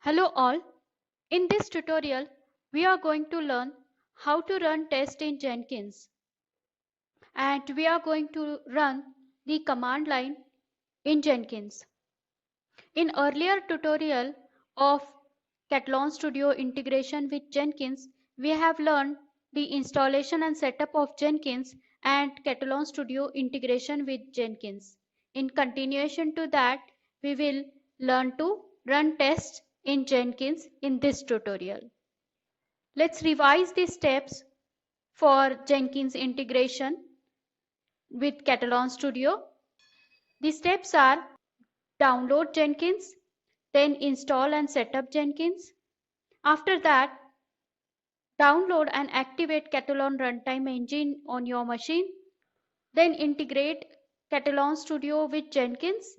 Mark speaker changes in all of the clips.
Speaker 1: Hello all. In this tutorial, we are going to learn how to run tests in Jenkins, and we are going to run the command line in Jenkins. In earlier tutorial of Catalan Studio integration with Jenkins, we have learned the installation and setup of Jenkins and Catalan Studio integration with Jenkins. In continuation to that, we will learn to run tests in Jenkins in this tutorial. Let's revise the steps for Jenkins integration with Catalan Studio. The steps are: download Jenkins, then install and set up Jenkins. After that, download and activate Catalan Runtime Engine on your machine. Then integrate Catalan Studio with Jenkins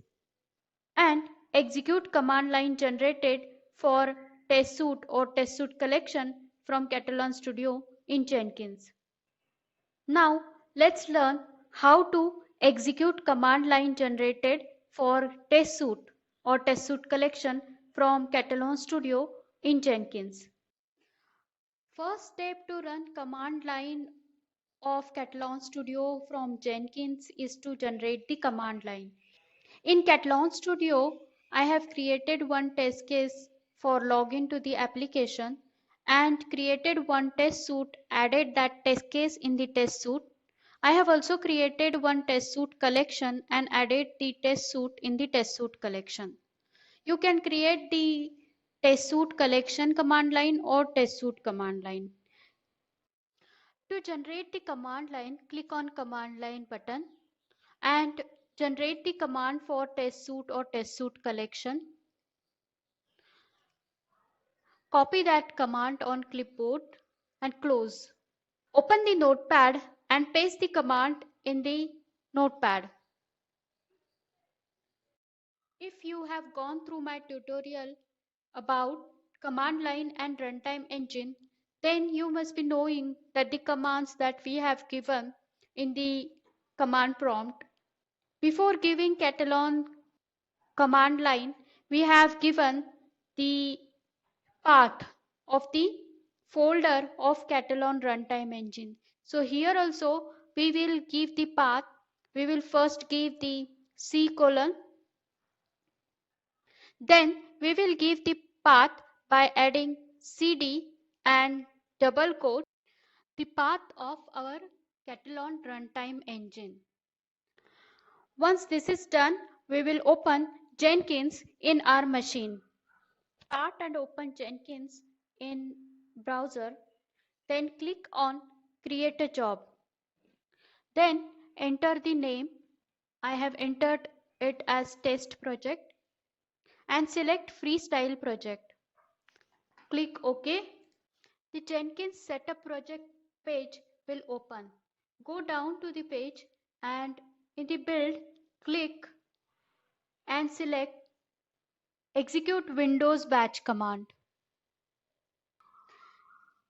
Speaker 1: and execute command line generated for test suite or test suite collection from Catalan Studio in Jenkins. Now let's learn how to execute command line generated for test suite or test suite collection from Catalan Studio in Jenkins. First step to run command line of Catalan Studio from Jenkins is to generate the command line. In Catalan Studio, I have created one test case for login to the application and created one test suite, added that test case in the test suite. I have also created one test suite collection and added the test suite in the test suite collection. You can create the test suite collection command line or test suite command line. To generate the command line, click on command line button and generate the command for test suite or test suite collection. Copy that command on clipboard and close. Open the notepad and paste the command in the notepad. If you have gone through my tutorial about command line and runtime engine, then you must be knowing that the commands that we have given in the command prompt. Before giving Catalan command line, we have given the path of the folder of Catalan runtime engine. So here also we will give the path. We will first give the C colon. Then we will give the path by adding cd and double quote the path of our Catalan runtime engine. Once this is done, we will open Jenkins in our machine. Start and open Jenkins in browser, then click on create a job. Then enter the name. I have entered it as test project and select freestyle project. Click OK. The Jenkins setup project page will open. Go down to the page and in the build, click and select execute Windows batch command.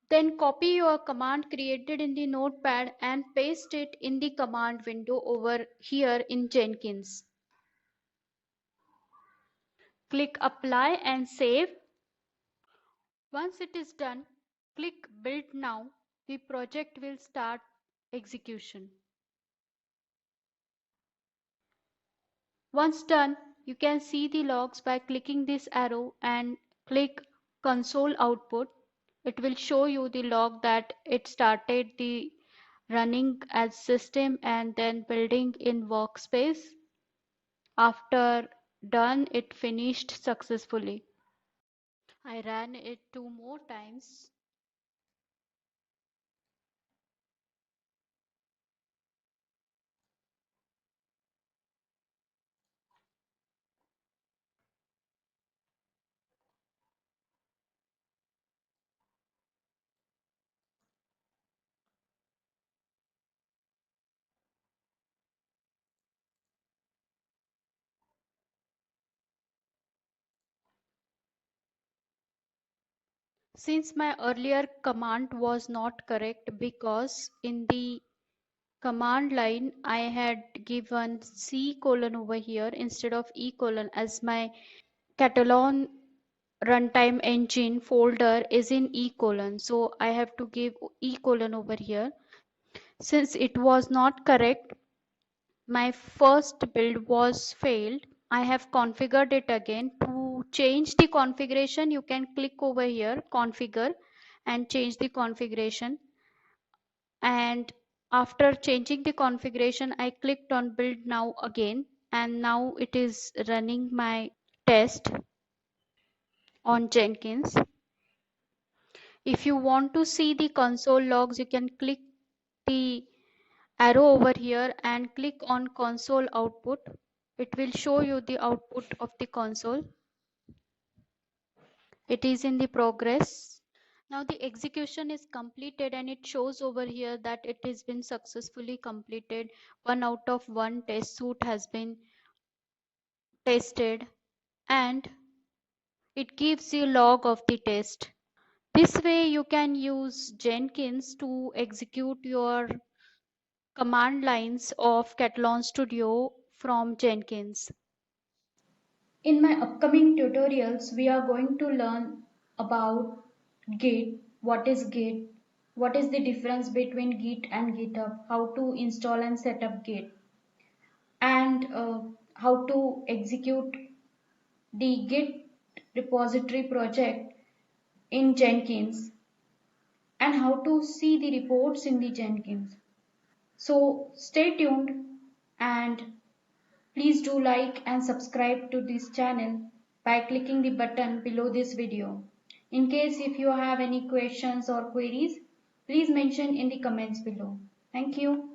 Speaker 1: Then copy your command created in the notepad and paste it in the command window over here in Jenkins. Click apply and save. Once it is done, click build now. The project will start execution. Once done, you can see the logs by clicking this arrow and click console output. It will show you the log that it started the running as system and then building in workspace. After done, it finished successfully. I ran it 2 more times. Since my earlier command was not correct because in the command line I had given C colon over here instead of E colon as my Catalan runtime engine folder is in E colon. So I have to give E colon over here. Since it was not correct, my first build was failed. I have configured it again. To change the configuration, you can click over here, configure, and change the configuration. And after changing the configuration, I clicked on build now again, and now it is running my test on Jenkins. If you want to see the console logs, you can click the arrow over here and click on console output. It will show you the output of the console. It is in the progress. Now the execution is completed and it shows over here that it has been successfully completed. 1 out of 1 test suite has been tested, and it gives you log of the test. This way you can use Jenkins to execute your command lines of Catalan Studio from Jenkins. In my upcoming tutorials, we are going to learn about Git, what is the difference between Git and GitHub, how to install and set up Git, and how to execute the Git repository project in Jenkins, and how to see the reports in the Jenkins. So stay tuned, and please do like and subscribe to this channel by clicking the button below this video. In case if you have any questions or queries, please mention in the comments below. Thank you.